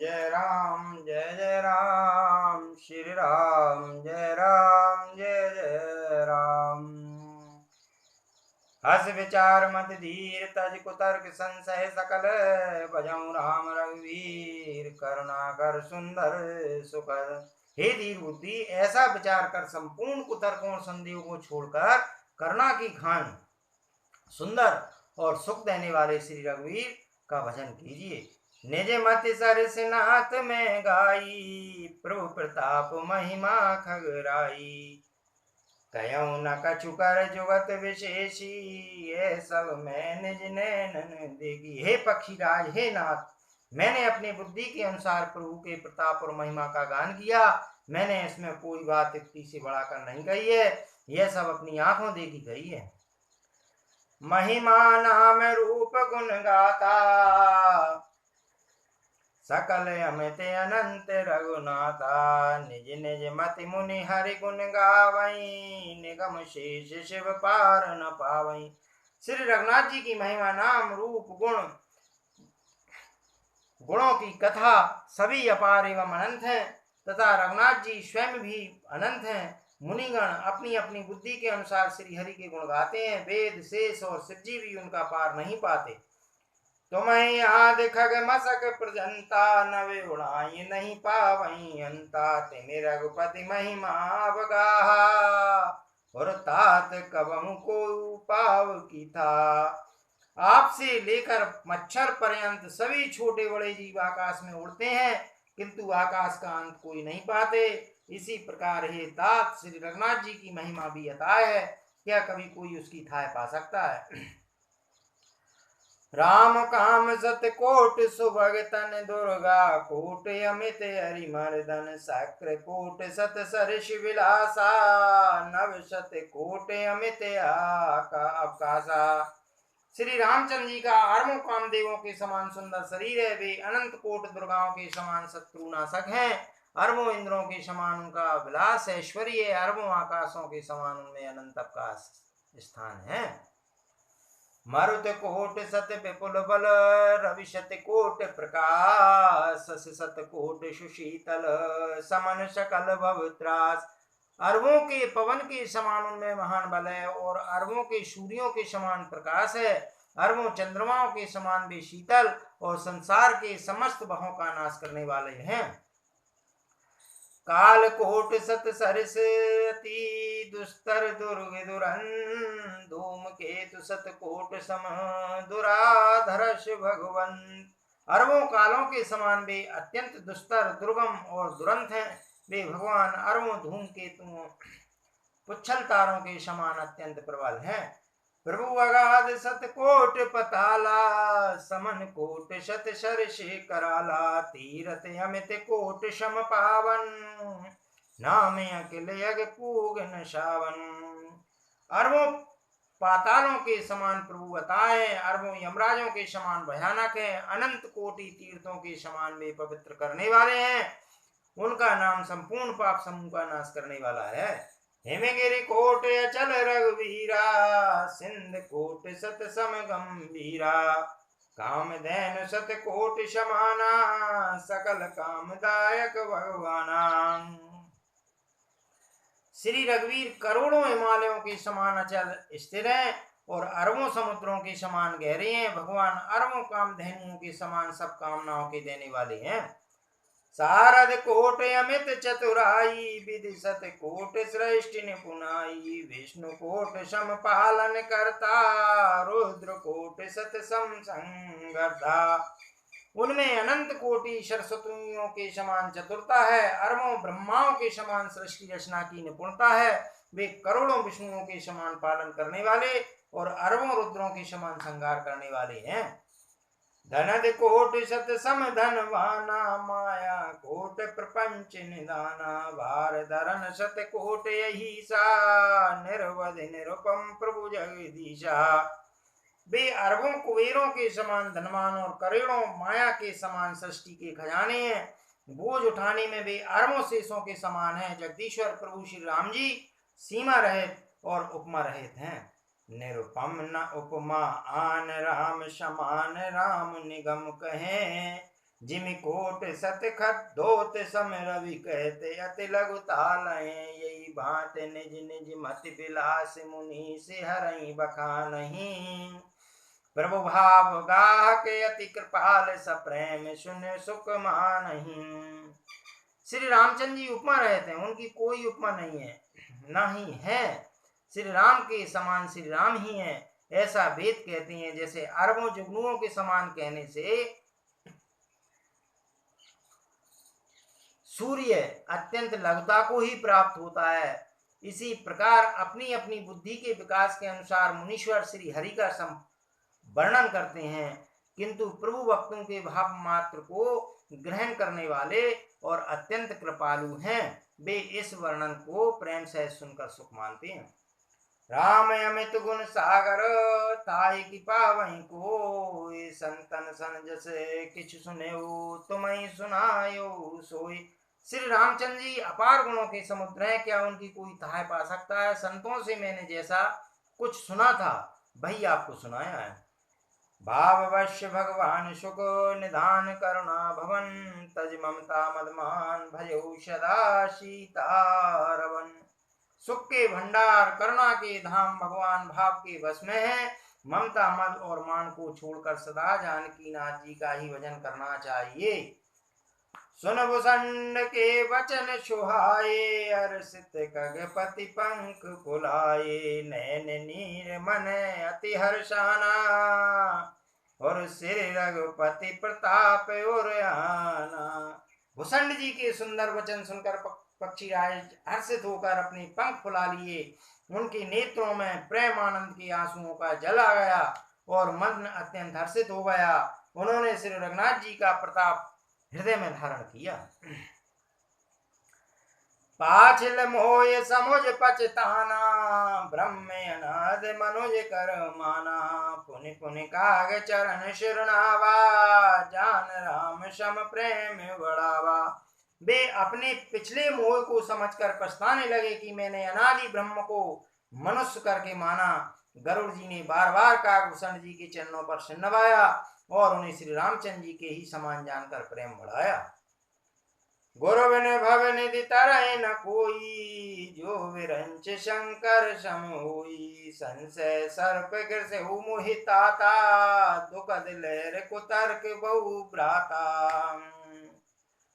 जय राम जय जय राम, श्री राम जय राम जय जय राम। हस विचार मत धीर, तज कुतर्क संशय सकल, भजऊं राम रघुवीर, करुणा कर सुंदर सुकर। हे धीर बुद्धि, ऐसा विचार कर संपूर्ण कुतर्कों और संदेहों को छोड़कर करुणा की खान सुंदर और सुख देने वाले श्री रघुवीर का भजन कीजिए। निज मति सरस नाथ में गाई, प्रभु प्रताप महिमा खगराई। कयऊ न कछु कर जुगत विशेषी, ये सब मैं निज नैनन देखी। हे पक्षीराज, हे नाथ, मैंने अपनी बुद्धि के अनुसार प्रभु के प्रताप और महिमा का गान किया। मैंने इसमें कोई बात युक्ति से बढ़ाकर नहीं कही है, यह सब अपनी आंखों देखी गई है। महिमा नाम रूप गुण गाता, सकल अमित अनंत रघुनाथा। निज निज मति मुनि हरि गुण गावई, निगम शेष शिव पार न पावई। श्री रघुनाथ जी की महिमा नाम रूप गुणों की कथा सभी अपार एवं अनंत हैं, तथा रघुनाथ जी स्वयं भी अनंत हैं। मुनिगण अपनी अपनी बुद्धि के अनुसार श्री हरि के गुण गाते हैं। वेद शेष और शिवजी भी उनका पार नहीं पाते। तुम्हें आदि खग मसक प्रजंता, नवे उड़ाई नहीं पावई अंता। तिनि रघुपति महिमा बगाहा, और तात कबहु को पाव की था। आपसे लेकर मच्छर पर्यंत सभी छोटे बड़े जीव आकाश में उड़ते हैं, किंतु आकाश का अंत कोई नहीं पाते। इसी प्रकार हे तात, श्री रघुनाथ जी की महिमा भी अथाह है, क्या कभी कोई उसकी थाह पा सकता है। राम काम सत कोट सुभग तन, दुर्गा कोट अमित हरि मर्दन। शक्र कोट सत सरष विलासा, नव सत कोट अमित आकाशा। श्री रामचंद्र जी का अरबों कामदेवों के समान सुंदर शरीर है। वे अनंत कोट दुर्गाओं के समान शत्रुनाशक हैं। अरबों इंद्रों के समान उनका विलास ऐश्वर्य, अरबों आकाशों के समान उनमें अनंत आकाश स्थान है। मरुत कोट सत विपुल बल, रवि शत कोट प्रकाश। सत कोट सुशीतल, समन सकल भव त्रास। अरबों के पवन के समान उनमें महान बल है, और अरबों के सूर्यों के समान प्रकाश है। अरबों चंद्रमाओं के समान वे शीतल और संसार के समस्त भवों का नाश करने वाले हैं। काल कोट सत सरस, अति दुस्तर दुर्ग दुरन। धूम केतु सत कोट सम, दुराधर्ष भगवंत। अरबों कालों के समान वे अत्यंत दुस्तर, दुर्गम और दुरंत हैं। वे भगवान अरबों धूम केतुओं पुच्छल तारों के समान अत्यंत प्रबल हैं। प्रभु अगाध सत कोट पताला, समन कोट शत सरषे कराला। तीरथ अमित कोट सम पावन, नाम अखिल यज्ञ पूग न सावन। अरबों पातालों के समान प्रभु अथाह है, अरबों यमराजों के समान भयानक है। अनंत कोटि तीर्थों के समान वे पवित्र करने वाले हैं। उनका नाम संपूर्ण पाप समूह का नाश करने वाला है। हिमगिरि कोट अचल रघुवीरा, सिंध कोट सत सम गंभीरा। कामधेनु सत कोट समाना, सकल कामदायक भगवाना। श्री रघुवीर करोड़ों हिमालयों के समान अचल स्थिर हैं, और अरबों समुद्रों के समान गहरे हैं। भगवान अरबों कामधेनुओं के समान सब कामनाओं के देने वाले हैं। सारद कोट अमित चतुराई, विधि सत कोट श्रेष्ठ निपुणाई। विष्णु कोट सम पालन करता, रुद्र कोट सत सम संगर्धा। उनमें अनंत कोटि सरस्वतियों के समान चतुरता है। अरबों ब्रह्माओं के समान सृष्टि रचना की निपुणता है। वे करोड़ों विष्णुओं के समान पालन करने वाले और अरबों रुद्रों के समान संहार करने वाले हैं। धनद कोट सत सम धनवाना, माया कोट प्रपंच निदाना। भार धरन सत कोट यहीसा, निर्वध निरुपम प्रभु जगदीशा। वे अरबों कुबेरों के समान धनवान और करोड़ों माया के समान सृष्टि के खजाने हैं। बोझ उठाने में वे अरबों शेषों के समान हैं। जगदीश्वर प्रभु श्री राम जी सीमा रहित और उपमा रहित हैं। निरुपम न उपमा आन राम समान, राम निगम कहें। जिमि कोट सत खत धोत सम रवि कहते अति लघु ताल यही भांत निज निज मति बिलास मुनि से हरई बखानहि। प्रभु भाव गाह के अति कृपाल सप्रेम सुन सुख मानहि। श्री रामचंद्र जी उपमा रहते हैं, उनकी कोई उपमा नहीं है, ना ही है। श्री राम के समान श्री राम ही है, ऐसा वेद कहते हैं। जैसे अरबों जुगनुओं के समान कहने से सूर्य अत्यंत लघुता को ही प्राप्त होता है, इसी प्रकार अपनी अपनी बुद्धि के विकास के अनुसार मुनीश्वर श्री हरि का वर्णन करते हैं, किंतु प्रभु भक्तों के भाव मात्र को ग्रहण करने वाले और अत्यंत कृपालु हैं। वे इस वर्णन को प्रेम से सुनकर सुख मानते हैं। राम अमित गुण सागर ताई की पावई को, संतन सन जैसे किछु सुने तुम्हें सुनायो सोई। श्री रामचंद्र जी अपार गुणों के समुद्र हैं, क्या उनकी कोई ताह पा सकता है। संतों से मैंने जैसा कुछ सुना था वही आपको सुनाया है। भाववश्य भगवान सुख निधान करुणा भवन, तज ममता मदमान भजौ सदा सीतारवन। सुख के भंडार करुणा के धाम भगवान भाव के वश में है। ममता मद और मान को छोड़कर सदा जानकी नाथ जी का ही भजन करना चाहिए। सुन भुसंड के वचन सुहाए, हर्षित खगपति पंख फुलाए। नैन नीर मन अति हर्षाना, और श्री रघुपति प्रताप और आना। भुसंड जी के सुंदर वचन सुनकर पक्षी राज हर्षित होकर अपने पंख फुला लिए। उनके नेत्रों में प्रेम आनंद के आंसुओं का जल आ गया और मन अत्यंत हर्षित हो गया। उन्होंने श्री रघुनाथ जी का प्रताप हृदय में धारण किया। पाछिल मोय समुझ पछताना, ब्रह्म अनाद मनुज कर माना। पुनि पुनि काग चरण शिरणावा, जान राम सम प्रेम बढ़ावा। वे अपने पिछले मोह को समझकर पछताने लगे कि मैंने अनादि ब्रह्म को मनुष्य करके माना। गरुड़ जी ने बार बार कागभूषण जी के चरणों पर सिर नवाया और उन्हें श्री रामचंद्र जी के ही समान जानकर प्रेम बढ़ाया। गुरु बिन भव निधि तरह न कोई, जो विरंच शंकर सम होई। संशय सर्प गिर मोहिताता, दुखद लहर कुतर्क बहु भ्राता।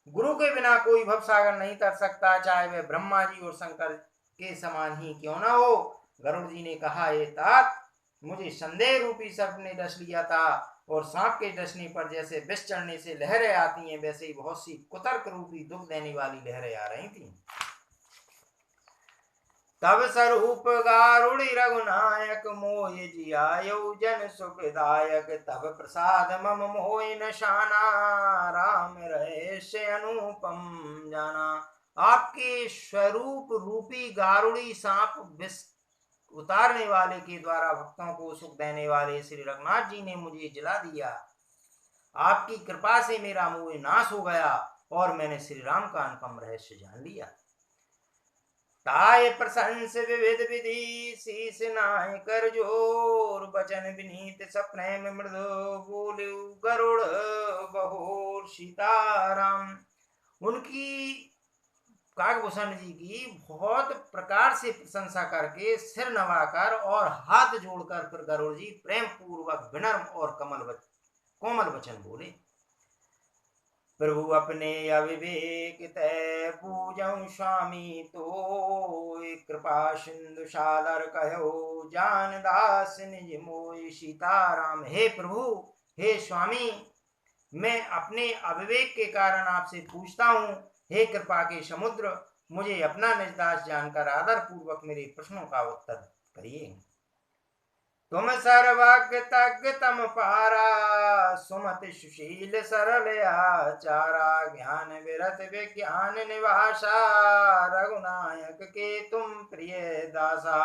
गुरु के बिना कोई भवसागर नहीं तर सकता, चाहे वह ब्रह्मा जी और शंकर के समान ही क्यों न हो। गरुड़ जी ने कहा, ये तात, मुझे संदेह रूपी सर्प ने डस लिया था, और सांप के डसने पर जैसे विष चढ़ने से लहरें आती हैं, वैसे ही बहुत सी कुतर्क रूपी दुख देने वाली लहरें आ रही थी। तब स्वरूप गारुड़ी रघुनायक, मोह जियायो जन सुखदायक। तब प्रसाद मम मोह नशाना, राम रहस्य अनुपम जाना। आपके स्वरूप रूपी गारुड़ी सांप विष उतारने वाले के द्वारा भक्तों को सुख देने वाले श्री रघुनाथ जी ने मुझे जिला दिया। आपकी कृपा से मेरा मोह नाश हो गया और मैंने श्री राम का अनुपम रहस्य जान लिया। ताय प्रशंस विविध विधि, शीस नाय कर जोर। बचन विनीत सप्रेम मृदु, बोलु गरुड़ बहोर सीताराम। उनकी कागभूषण जी की बहुत प्रकार से प्रशंसा करके सिर नवाकर और हाथ जोड़कर फिर गरुड़ जी प्रेम पूर्वक विनम्र और कोमल वचन बोले। प्रभु अपने अविवेक तय पूजऊ स्वामी, तो कृपा सिंधु सादर कहो, जान दास निज मोय सीताराम। हे प्रभु, हे स्वामी, मैं अपने अविवेक के कारण आपसे पूछता हूँ, हे कृपा के समुद्र, मुझे अपना निजदास जानकर आदर पूर्वक मेरे प्रश्नों का उत्तर करिए। तुम सर्वज्ञ तज्ञ तम पारा, सुमति सुशील सरल आचारा। ज्ञान विरत विज्ञान निवासा, रघुनायक के तुम प्रिय दासा।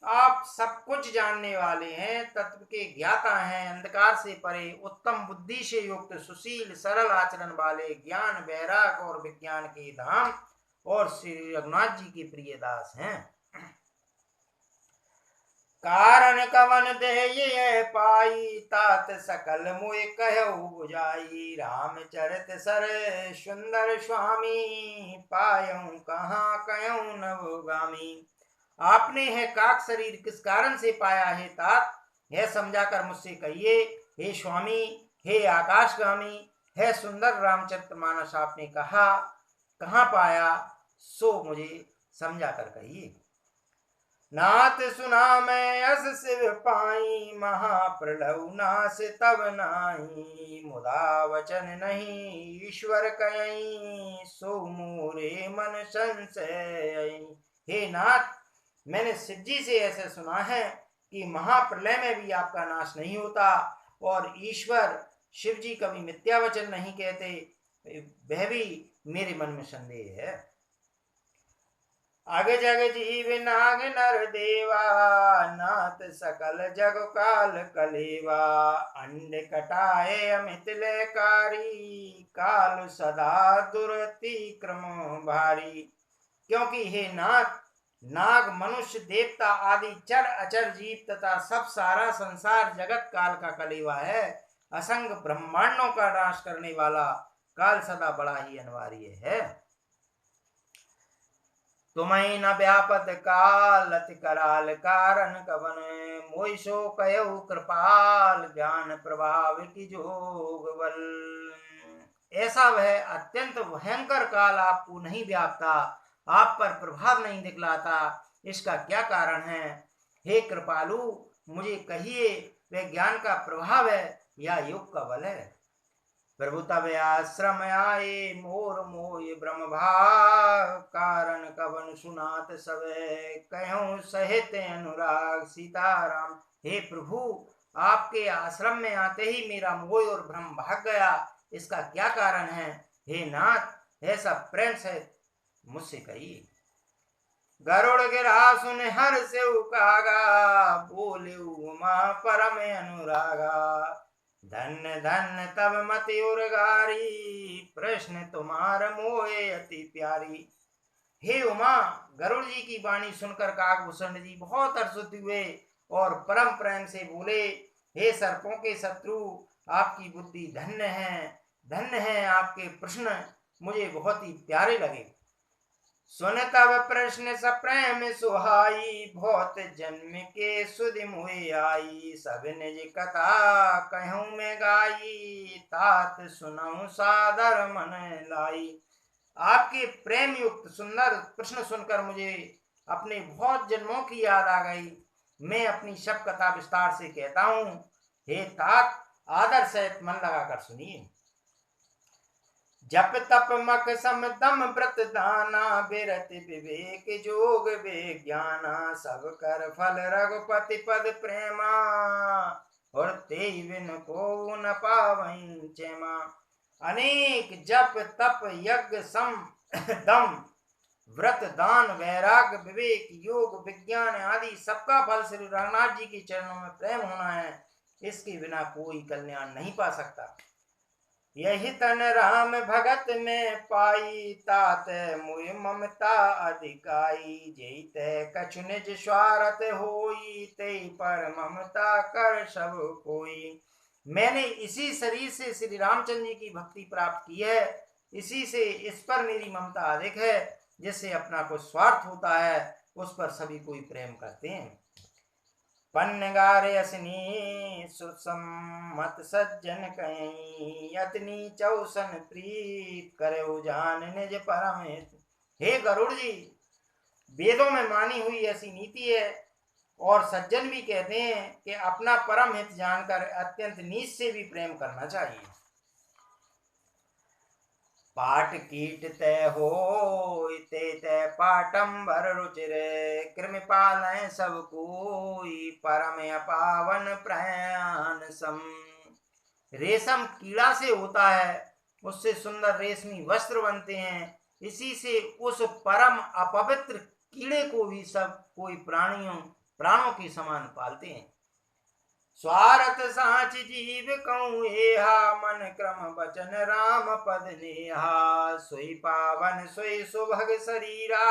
आप सब कुछ जानने वाले हैं, तत्व के ज्ञाता हैं, अंधकार से परे, उत्तम बुद्धि से युक्त, सुशील सरल आचरण वाले, ज्ञान वैराग और विज्ञान के धाम और श्री रघुनाथ जी के प्रिय दास हैं। कारण कवन दे ये पाई, तात सकल मुय कहु बुझाई। रामचरित सर सुंदर स्वामी, पायऊ कहाँ कयऊ नवगामी। आपने है काक शरीर किस कारण से पाया है तात, यह समझाकर मुझसे कहिए। हे स्वामी, हे आकाशगामी, है सुंदर रामचरितमानस आपने कहा कहाँ पाया, सो मुझे समझाकर कहिए। नाथ सुना मैं अस शिव पाई, महाप्रलव नाश तब नाई। मुदा वचन नहीं ईश्वर कयई, सो मोरे मन संशय। हे नाथ, मैंने शिव जी से ऐसे सुना है कि महाप्रलय में भी आपका नाश नहीं होता, और ईश्वर शिव जी कभी मिथ्या वचन नहीं कहते, वह भी मेरे मन में संदेह है। अग जग जीव नाग नर देवा, नाथ सकल जग काल कलेवा। अंड कटाए अमित लयकारी, काल सदा दुरति क्रम भारी। क्योंकि हे नाथ, नाग मनुष्य देवता आदि चर अचर जीव तथा सब सारा संसार जगत काल का कलेवा है। असंग ब्रह्मांडों का नाश करने वाला काल सदा बड़ा ही अनिवार्य है। तुम्हें न व्यापत काल अति कराल, कारण कवन मोहि सो कयऊ कृपाल। ज्ञान प्रभाव की जोग बल। ऐसा वह अत्यंत भयंकर काल आपको नहीं व्यापता, आप पर प्रभाव नहीं दिखलाता, इसका क्या कारण है? हे कृपालु, मुझे कहिए, वह ज्ञान का प्रभाव है या योग का बल है? प्रभु तब आश्रम आए, मोर मोय ब्रह्म भाग। कारण कवन सुनात सवे, कहूँ सहित अनुराग। सीताराम। हे प्रभु, आपके आश्रम में आते ही मेरा मोह और भ्रम भाग गया, इसका क्या कारण है? हे नाथ, ऐसा प्रेम से मुझसे कहिए। गरुड़ गिरा सुन हर से उकागा, बोले उमा परम अनुरागा। धन्य धन्य तब मति उर्गारी, प्रश्न तुम्हार मोहे अति प्यारी। हे उमा, गरुड़ जी की वाणी सुनकर काकभूषण जी बहुत हर्षित हुए और परम प्रेम से बोले, हे सर्पों के शत्रु, आपकी बुद्धि धन्य है, धन्य है आपके प्रश्न मुझे बहुत ही प्यारे लगे। सुन तब प्रश्न सप्रेम सुहाई, बहुत जन्म के सुधि मुहे आई। सब निज कथा कहूँ मैं गाई, तात सुनऊँ सादर मन लाई। आपके प्रेम युक्त सुंदर प्रश्न सुनकर मुझे अपने बहुत जन्मों की याद आ गई। मैं अपनी सब कथा विस्तार से कहता हूँ। हे तात, आदर सहित मन लगाकर सुनिए। जप तप मक सम दम व्रत दाना, बिरत विवेक जोग विज्ञाना। सब कर फल रघुपति पद प्रेमा, और ते बिन को न पावई चेमा। अनेक जप तप यज्ञ सम दम व्रत दान वैराग विवेक योग विज्ञान आदि सबका फल श्री रघुनाथ जी के चरणों में प्रेम होना है, इसके बिना कोई कल्याण नहीं पा सकता। यही तन राम भगत में पाई, तात मुय ममता अधिकाई। जेते कछु निज स्वार्थ होई, ते पर ममता कर सब कोई। मैंने इसी शरीर से श्री रामचंद्र जी की भक्ति प्राप्त की है, इसी से इस पर मेरी ममता अधिक है। जिससे अपना को स्वार्थ होता है, उस पर सभी कोई प्रेम करते हैं। पन्नगारे असनी सुसम्मत सज्जन कहीं, यतनी चौसन प्रीत करे जान निज परम। हे गरुड़ जी, वेदों में मानी हुई ऐसी नीति है, और सज्जन भी कहते हैं कि अपना परम हित जानकर अत्यंत नीच से भी प्रेम करना चाहिए। पाट कीट तय हो ते पाटंबर रुचिरे, कृमिपाल सब कोई परम अपावन प्रयाण सम। रेशम कीड़ा से होता है, उससे सुंदर रेशमी वस्त्र बनते हैं, इसी से उस परम अपवित्र कीड़े को भी सब कोई प्राणों के समान पालते हैं। स्वार्थ साच जीव कहूँ एहा, मन क्रम बचन राम पद नेहा। सोई पावन सोई सुभग शरीरा,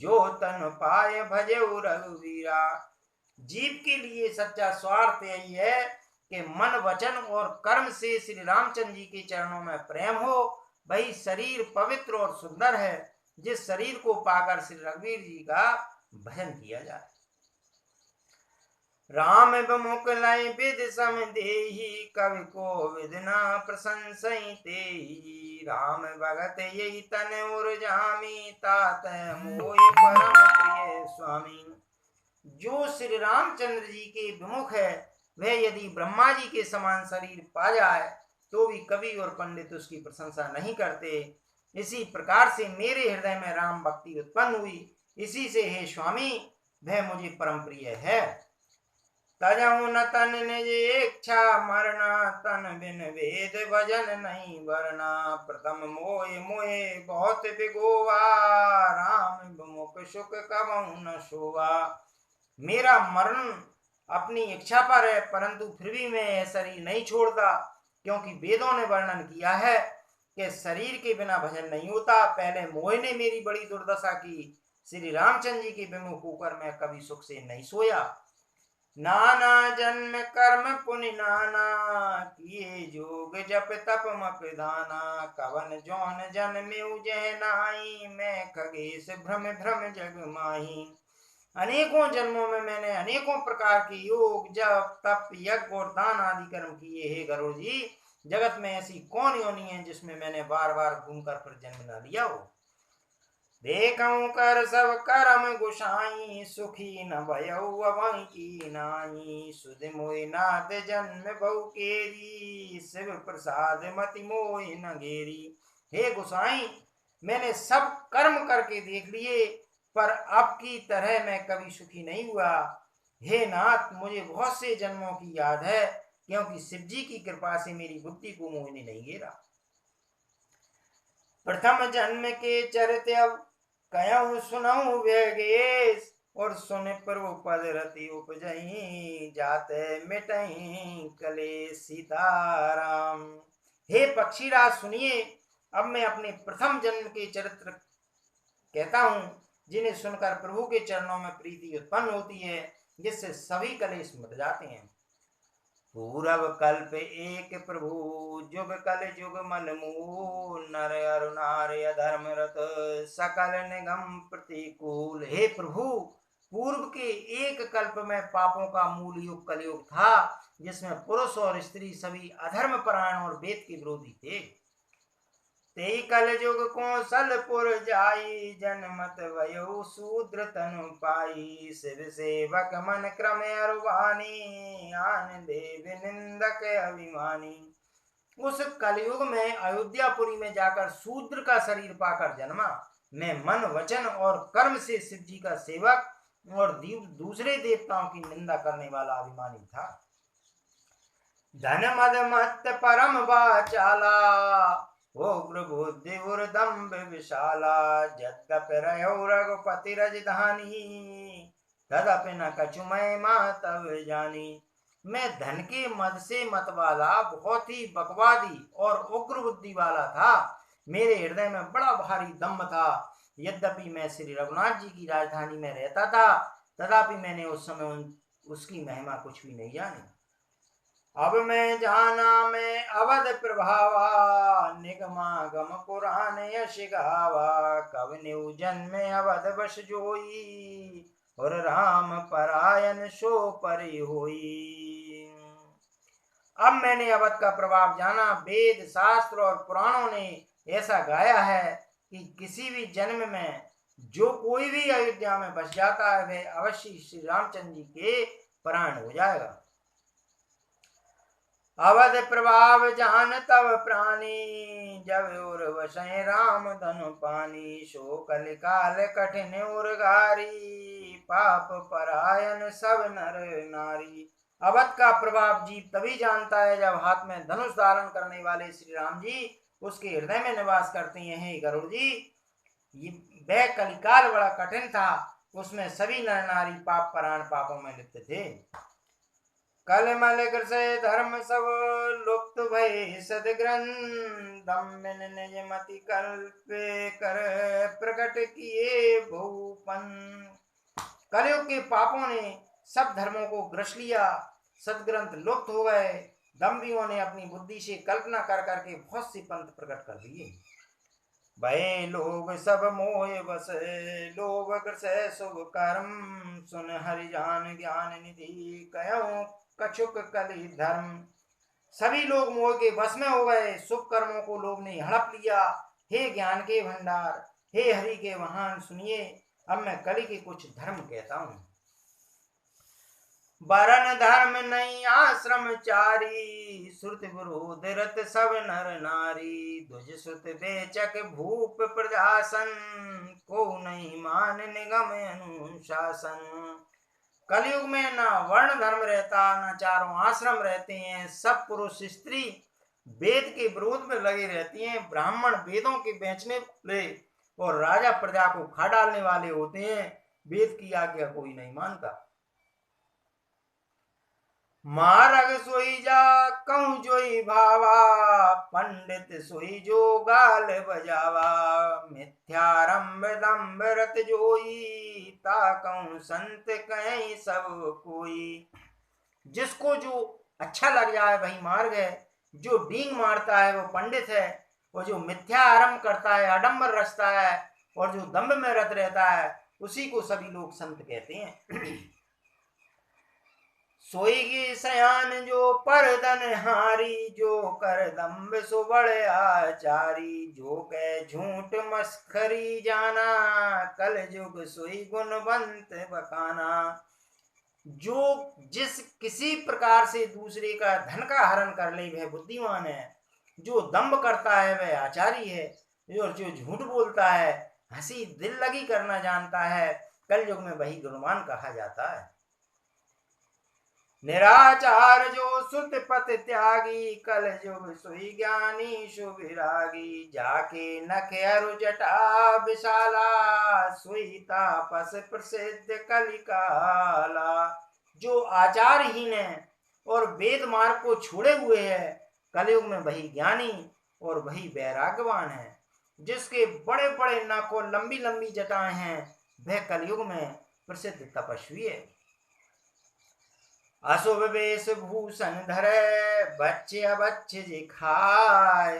जो तन पाय भजे रघुवीरा। जीव के लिए सच्चा स्वार्थ यही है कि मन वचन और कर्म से श्री रामचंद्र जी के चरणों में प्रेम हो। वही शरीर पवित्र और सुंदर है जिस शरीर को पाकर श्री रघुवीर जी का भजन किया जाए। राम विमुख लय विद सम देहि कवि को विदना प्रशंसई तेहि। राम भगत यही तन उर जामी तात मोय परम प्रिय स्वामी। जो श्री रामचंद्र जी के विमुख है वह यदि ब्रह्मा जी के समान शरीर पा जाए तो भी कवि और पंडित उसकी प्रशंसा नहीं करते। इसी प्रकार से मेरे हृदय में राम भक्ति उत्पन्न हुई, इसी से हे स्वामी वह मुझे परम प्रिय है। तजहु न तन निज इच्छा मरना तन बिन वेद भजन नहीं वरना। प्रथम मोय मोहे बहुत बिगोवा राम विमुख सुख कबहु न सोवा। मेरा मरण अपनी इच्छा पर है परंतु फिर भी मैं यह शरीर नहीं छोड़ता, क्योंकि वेदों ने वर्णन किया है कि शरीर के बिना भजन नहीं होता। पहले मोह ने मेरी बड़ी दुर्दशा की, श्री रामचंद्र जी के विमुख होकर मैं कभी सुख से नहीं सोया। नाना जन्म कर्म पुनि नाना किए जोग जप तप मक दाना। कवन जौन जन्मेउ जह नाई मैं खगेश भ्रम भ्रम जग माही। अनेकों जन्मों में मैंने अनेकों प्रकार के योग जप तप यज्ञ और दान आदि कर्म किए। हे गरुड़ जी, जगत में ऐसी कौन योनि है जिसमें मैंने बार बार घूमकर फिर जन्म न लिया हो। देखऊं कर सब कर्म गुसाई सुखी न भयऊ अभय की नाई। सुध मोहि नाथ जन्म बहु केरी शिव प्रसाद मति मोहि न घेरी। हे गुसाई, मैंने सब कर्म करके देख लिए पर अब की तरह मैं कभी सुखी नहीं हुआ। हे नाथ, मुझे बहुत से जन्मों की याद है क्योंकि शिव जी की कृपा से मेरी बुद्धि को मोह ने नहीं घेरा। प्रथम जन्म के चरित अब कहूँ सुनऊँ व्यगेश और सुन प्रभु पद रति उपजही जाते मिटही कलेश सीताराम। हे पक्षीराज सुनिए, अब मैं अपने प्रथम जन्म के चरित्र कहता हूँ जिन्हें सुनकर प्रभु के चरणों में प्रीति उत्पन्न होती है जिससे सभी कलेश मिट जाते हैं। पूरब कल्प एक प्रभु जुग कल जुग मल मूल नर अरु नार अधर्म रत सकल निगम प्रतिकूल। हे प्रभु, पूर्व के एक कल्प में पापों का मूल युग कलयुग था जिसमें पुरुष और स्त्री सभी अधर्म परायण और वेद के विरोधी थे। तेई कल जुग कौशलपुर जाई जनमत वयु शूद्र तनु पाई। शिव सेवक मन क्रम अरुवानी आन देव निंदक अभिमानी। उस कलयुग में अयोध्यापुरी में जाकर शूद्र का शरीर पाकर जन्मा। मैं मन वचन और कर्म से शिव जी का सेवक और दूसरे देवताओं की निंदा करने वाला अभिमानी था। धन मद मत परम वाचाला उग्र बुद्धि उर दम्भ विशाला। यद्यपि रहो रघुपति राजधानी तदपि न कछु महिमा तब जानी। मैं धन के मद से मतवाला बहुत ही बकवादी और उग्र बुद्धि वाला था। मेरे हृदय में बड़ा भारी दम्भ था। यद्यपि मैं श्री रघुनाथ जी की राजधानी में रहता था तथापि मैंने उस समय उसकी महिमा कुछ भी नहीं जानी। अब मैं जाना मैं अवध प्रभावा निगमागम पुराण यश गावा। कवि जन्म अवध बस जोई और राम परायण सो परि होई। अब मैंने अवध का प्रभाव जाना। वेद शास्त्र और पुराणों ने ऐसा गाया है कि किसी भी जन्म में जो कोई भी अयोध्या में बस जाता है वह अवश्य श्री रामचंद्र जी के परायण हो जाएगा। अवध प्रभाव जान तब प्राणी जब उर वसै राम धनु पानी। सो कलिकाल कठिन उर गारी पाप परायण सब नर नारी। अवध का प्रभाव जीव तभी जानता है जब हाथ में धनुष धारण करने वाले श्री राम जी उसके हृदय में निवास करते हैं। हे गरुड़ जी, वह कलिकाल बड़ा कठिन था, उसमें सभी नर नारी पाप परायण पापों में लिप्त थे। कलमल से धर्म सब लुप्त भय सदग्रंथ दम्बिन निज मति कल्प कर प्रकट किए भूपन। कलयुग के पापों ने सब धर्मों को ग्रस लिया, सदग्रंथ लुप्त हो गए, दम्भियों ने अपनी बुद्धि से कल्पना कर करके बहुत सी पंथ प्रकट कर दिए। भय लोग सब मोह बस, लोभ ग्रसै शुभ कर्म, सुन हरि जान ज्ञान निधि, कयो कछुक कलि धर्म। सभी लोग मोह के वश में हो गए, शुभ कर्मों को लोभ ने हड़प लिया। हे ज्ञान के भंडार, हे हरि के वाहन, सुनिए अब मैं कलि के कुछ धर्म कहता हूँ। वरण धर्म नहीं आश्रम चारी, श्रुति विरोध रत सब नर नारी, द्विज सुत बेचक भूप प्रजासन, को नहीं मान निगम अनुशासन। कलयुग में ना वर्ण धर्म रहता, ना चारों आश्रम रहते हैं। सब पुरुष स्त्री वेद के विरोध में लगे रहती हैं। ब्राह्मण वेदों के बेचने वाले और राजा प्रजा को खा डालने वाले होते हैं। वेद की आज्ञा कोई नहीं मानता। मारग सोई जा कहूँ जोई भावा, पंडित सोई जो गाल बजावा, मिथ्यारंभ दम्भ रत जोई, ता कहूँ संत कहीं सब कोई। जिसको जो अच्छा लग जाए वही मार्ग है। जो डींग मारता है वो पंडित है, और जो मिथ्या आरंभ करता है, आडंबर रचता है और जो दम्भ में रत रहता है, उसी को सभी लोग संत कहते हैं। सोईगी सयान जो परदन हारी, जो कर दम्भ सो बड़े आचारी, जो कह झूठ मस्खरी जाना, कल युग सोई गुणवंत बखाना। जो जिस किसी प्रकार से दूसरे का धन का हरण कर ले वह बुद्धिमान है। जो दंभ करता है वह आचारी है, और जो झूठ बोलता है, हंसी दिल लगी करना जानता है, कल युग में वही गुणवान कहा जाता है। निराचार जो सुत पत त्यागी, कल युग सोई ज्ञानी शुभिरागी, जाके नख अरु जटा विशाला, सोई तापस प्रसिद्ध कलिकाला। जो आचारहीन है और वेद मार्ग को छोड़े हुए है, कलयुग में वही ज्ञानी और वही वैराग्यवान है। जिसके बड़े बड़े नख और लंबी लंबी जटाएं हैं, वह कलयुग में प्रसिद्ध तपस्वी है। अशुभ वेश भूषण धरे, बच्चे अबच्चे जे खाए,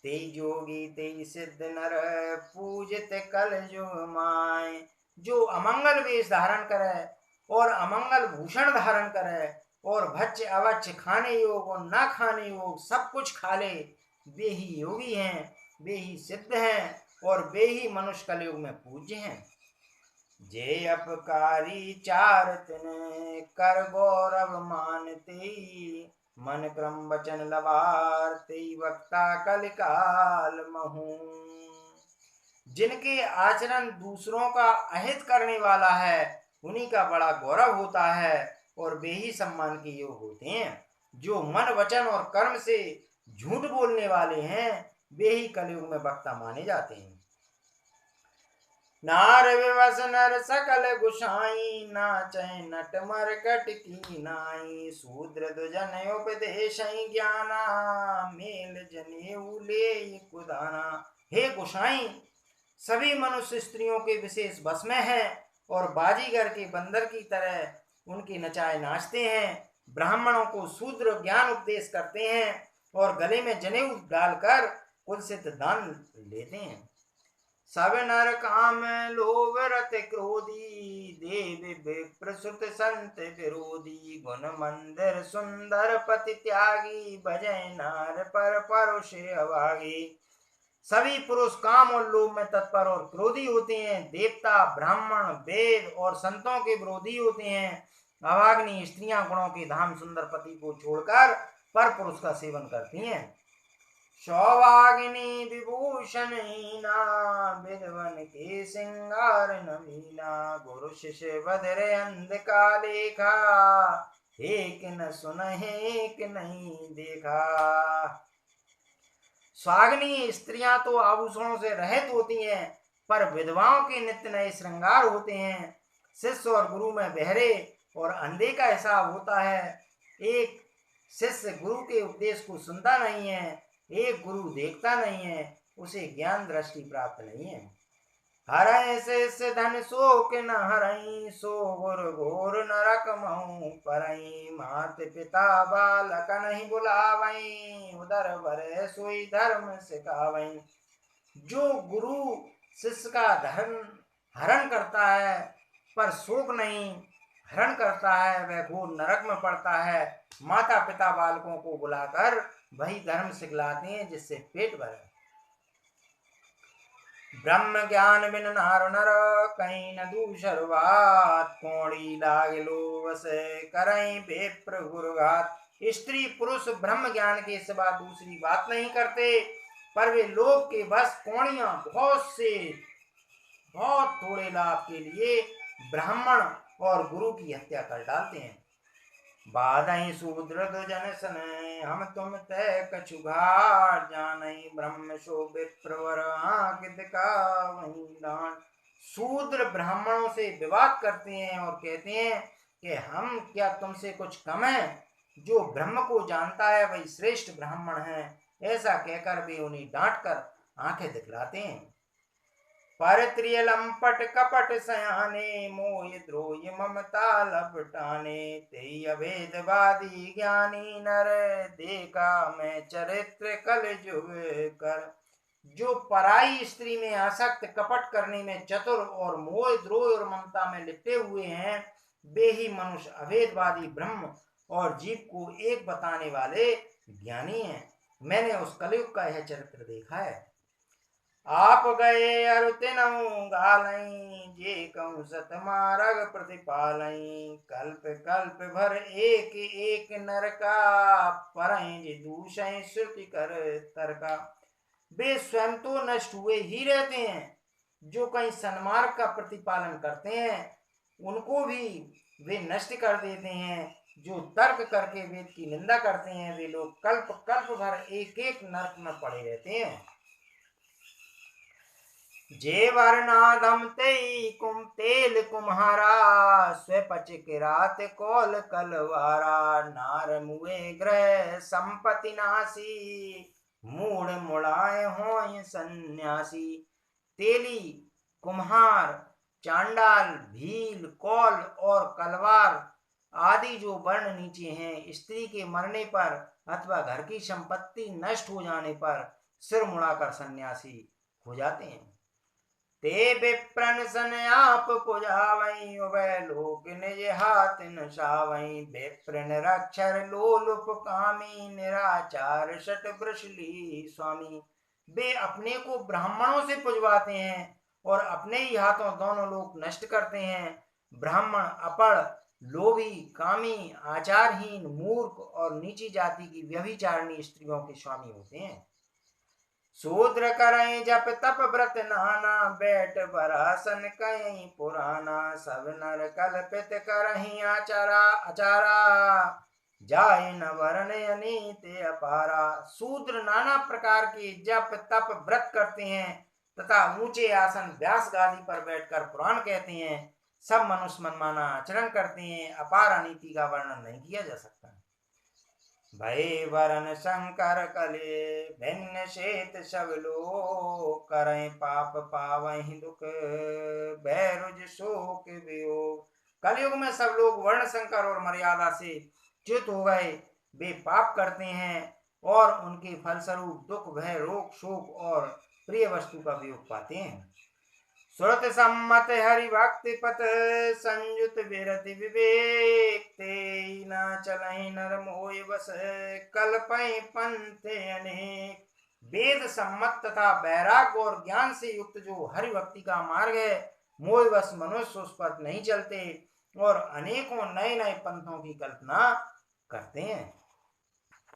ते जोगी ते सिद्ध नर, पूजित कल युग माय। जो अमंगल वेश धारण करे और अमंगल भूषण धारण करे और भच्य अवच्य खाने योग और ना खाने योग सब कुछ खा ले, वे ही योगी हैं, वे ही सिद्ध हैं और वे ही मनुष्य कलयुग में पूज्य हैं। जे अपकारी चारत ने, कर गौरव मानते, मन क्रम वचन लवारते, वक्ता कलिकाल महू। जिनके आचरण दूसरों का अहित करने वाला है, उन्हीं का बड़ा गौरव होता है और वे ही सम्मान के योग होते हैं। जो मन वचन और कर्म से झूठ बोलने वाले हैं, वे ही कलयुग में वक्ता माने जाते हैं। नार विवश नर सकल गुसाई, नाचै नट मरकट की नाई, शूद्र दुजन उपदेश ज्ञाना, मेल जनेऊ ले कुदाना। हे गुसाई, सभी मनुष्य स्त्रियों के विशेष बस में है और बाजीगर के बंदर की तरह उनके नचाए नाचते हैं। ब्राह्मणों को शूद्र ज्ञान उपदेश करते हैं और गले में जनेऊ डालकर कुलसित दान लेते हैं। सब नर काम लोभ रत क्रोधी, देव विप्र सुत संत विरोधी, गुण मंदिर सुंदर पति त्यागी, भजय नार पर परुष अभागी। सभी पुरुष काम और लोभ में तत्पर और क्रोधी होते हैं। देवता ब्राह्मण वेद और संतों के विरोधी होते हैं। अभाग्नि स्त्रियां गुणों के धाम सुंदर पति को छोड़कर पर पुरुष का सेवन करती हैं। सौभागिनी विभूषण हीना, विद्वन के सिंगार नवीना, गुरु शिष्य बधरे अंधका लेखा, एक न सुन एक नहीं देखा। स्वाग्नी स्त्रियां तो आभूषणों से रहित होती हैं, पर विधवाओं के नित्य नए श्रृंगार होते हैं। शिष्य और गुरु में बहरे और अंधे का हिसाब होता है। एक शिष्य गुरु के उपदेश को सुनता नहीं है, एक गुरु देखता नहीं है, उसे ज्ञान दृष्टि प्राप्त नहीं है। हरय से धन शोक न हरई, सो गुर घोर नरक महु परई। मात पिता बालक नहीं बुलावई, उदर भरे सोई धर्म सिखावई। जो गुरु शिष्य का धर्म हरण करता है पर शोक नहीं हरण करता है, वह घोर नरक में पड़ता है। माता पिता बालकों को बुलाकर वही धर्म सिखलाते हैं जिससे पेट भरे। ब्रह्म ज्ञान बिन नार नर, कहीं न दूसर बात। कोड़ी लागलो बस करई बेप्र गुरुघात। स्त्री पुरुष ब्रह्म ज्ञान के सिवा दूसरी बात नहीं करते, पर वे लोभ के बस कोड़ियां बहुत थोड़े लाभ के लिए ब्राह्मण और गुरु की हत्या कर डालते हैं। बाधई शूद्र दुजन सन, हम तुम तय कछु घाट। जानई ब्रह्म शो विप्रवर, आंख दिखावहीं डांट। शूद्र ब्राह्मणों से विवाद करते हैं और कहते हैं कि हम क्या तुमसे कुछ कम है। जो ब्रह्म को जानता है वही श्रेष्ठ ब्राह्मण है। ऐसा कहकर वे उन्हें डांट कर आंखें दिखलाते हैं। परत्रिय लंपट कपट सयाने, मोह द्रोह ममता लपटाने। तेई अभेदवादी ज्ञानी नर, देखा मैं चरित्र कल जुग कर। जो पराई स्त्री में आसक्त, कपट करने में चतुर और मोह द्रोह और ममता में लिपटे हुए हैं, वे ही मनुष्य अभेदवादी ब्रह्म और जीव को एक बताने वाले ज्ञानी हैं। मैंने उस कलयुग का यह चरित्र देखा है। आप गए अरुतिनऊ गालई, जे कहूँ सत मार्ग प्रतिपालई। कल्प कल्प भर एक एक नरका, परई जे दूषय श्रुति कर तरका। वे स्वयं तो नष्ट हुए ही रहते हैं, जो कहीं सन्मार्ग का प्रतिपालन करते हैं उनको भी वे नष्ट कर देते हैं। जो तर्क करके वेद की निंदा करते हैं, वे लोग कल्प कल्प भर एक एक नरक में पड़े रहते हैं। जे वर्णाधम तेई कुम तेल कुम्हारा, स्वपच किरात कौल कलवारा। नार मुए ग्रह संपत्ति नासी, मूड मुड़ाए होय सन्यासी। तेली, कुम्हार, चांडाल, भील, कौल और कलवार आदि जो वर्ण नीचे हैं, स्त्री के मरने पर अथवा घर की संपत्ति नष्ट हो जाने पर सिर मुड़ाकर सन्यासी हो जाते हैं। ते विप्रन सन आप पुजावई, वह लोक निज हाथ नसावई। विप्रन रक्षर लोलुप कामी, निराचार शट वृषली स्वामी। वे अपने को ब्राह्मणों से पुजवाते हैं और अपने ही हाथों दोनों लोग नष्ट करते हैं। ब्राह्मण अपड़, लोभी, कामी, आचारहीन, मूर्ख और नीची जाति की व्यभिचारिणी स्त्रियों के स्वामी होते हैं। शूद्र करई जप तप व्रत नाना, बैठ बरासन कई पुराना। सब नर कल्पित करही आचारा, जाय न वरण अनीत अपारा। शूद्र नाना प्रकार के जप तप व्रत करते हैं तथा ऊंचे आसन व्यास गादी पर बैठकर पुराण कहते हैं। सब मनुष्य मनमाना आचरण करते हैं, अपार अनीति का वर्णन नहीं किया जा सकता। भय वरण शंकर कले, भिन्न शेत सब लोग। करें पाप पावहि दुख, बैरुज शोक वियोग। कलयुग में सब लोग वर्ण शंकर और मर्यादा से च्युत हो गए। वे पाप करते हैं और उनके फलस्वरूप दुख, भय, रोग, शोक और प्रिय वस्तु का वियोग पाते हैं। सुरत सम्मत हरि भक्ति पथ, संयुत विरति विवेक। ते न चलहि नर मोय बस, कल्पहि पंथ अनेक। वेद सम्मत तथा वैराग्य और ज्ञान से युक्त जो हरि भक्ति का मार्ग है, मोय बस मनुष्य उस पर नहीं चलते और अनेकों नए नए पंथों की कल्पना करते हैं।